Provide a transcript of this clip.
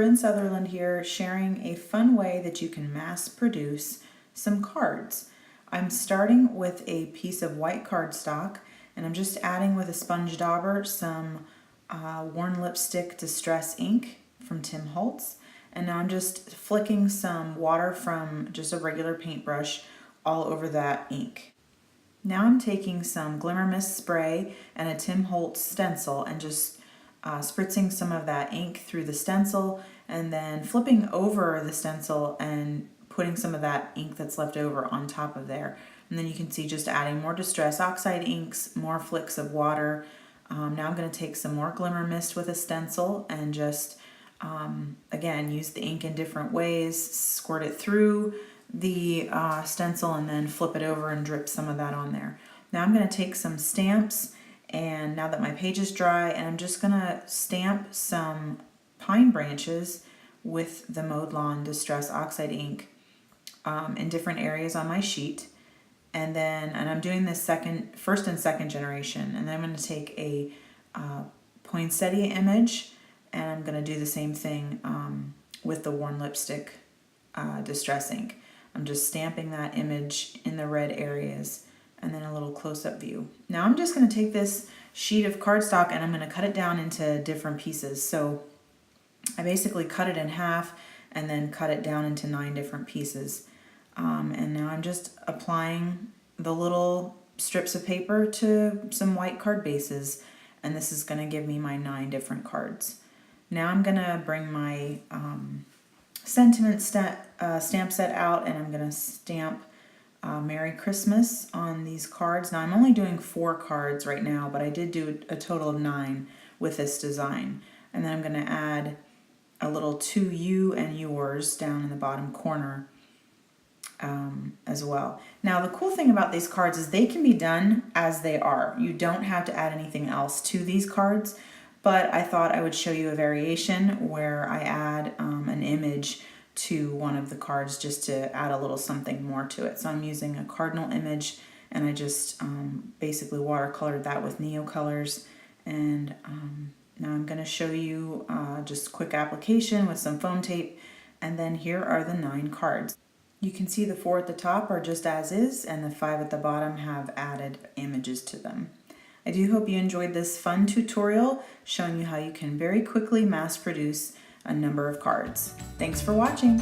Lynn Sutherland here, sharing a fun way that you can mass produce some cards. I'm starting with a piece of white cardstock, and I'm just adding with a sponge dauber some Worn Lipstick Distress ink from Tim Holtz. And now I'm just flicking some water from just a regular paintbrush all over that ink. Now I'm taking some Glimmer Mist spray and a Tim Holtz stencil and just spritzing some of that ink through the stencil and then flipping over the stencil and putting some of that ink that's left over on top of there. And then you can see just adding more Distress Oxide inks, more flicks of water. Now I'm going to take some more Glimmer Mist with a stencil and just, again, use the ink in different ways, squirt it through the stencil and then flip it over and drip some of that on there. Now I'm going to take some stamps, and now that my page is dry, and I'm just going to stamp some pine branches with the Mowed Lawn Distress Oxide ink in different areas on my sheet. And I'm doing this first and second generation, and then I'm going to take a poinsettia image, and I'm going to do the same thing with the Worn Lipstick Distress ink. I'm just stamping that image in the red areas, and then a little close-up view. Now I'm just going to take this sheet of cardstock and I'm going to cut it down into different pieces. So I basically cut it in half and then cut it down into 9 different pieces. And now I'm just applying the little strips of paper to some white card bases, and this is going to give me my 9 different cards. Now I'm going to bring my sentiment stamp set out, and I'm going to stamp Merry Christmas on these cards. Now I'm only doing 4 cards right now, but I did do a total of 9 with this design. And then I'm going to add a little to you and yours down in the bottom corner as well. Now the cool thing about these cards is they can be done as they are. You don't have to add anything else to these cards, but I thought I would show you a variation where I add an image to one of the cards just to add a little something more to it. So I'm using a cardinal image, and I just basically watercolored that with NeoColors. And now I'm going to show you just quick application with some foam tape, and then here are the 9 cards. You can see the 4 at the top are just as is, and the 5 at the bottom have added images to them. I do hope you enjoyed this fun tutorial showing you how you can very quickly mass produce a number of cards. Thanks for watching.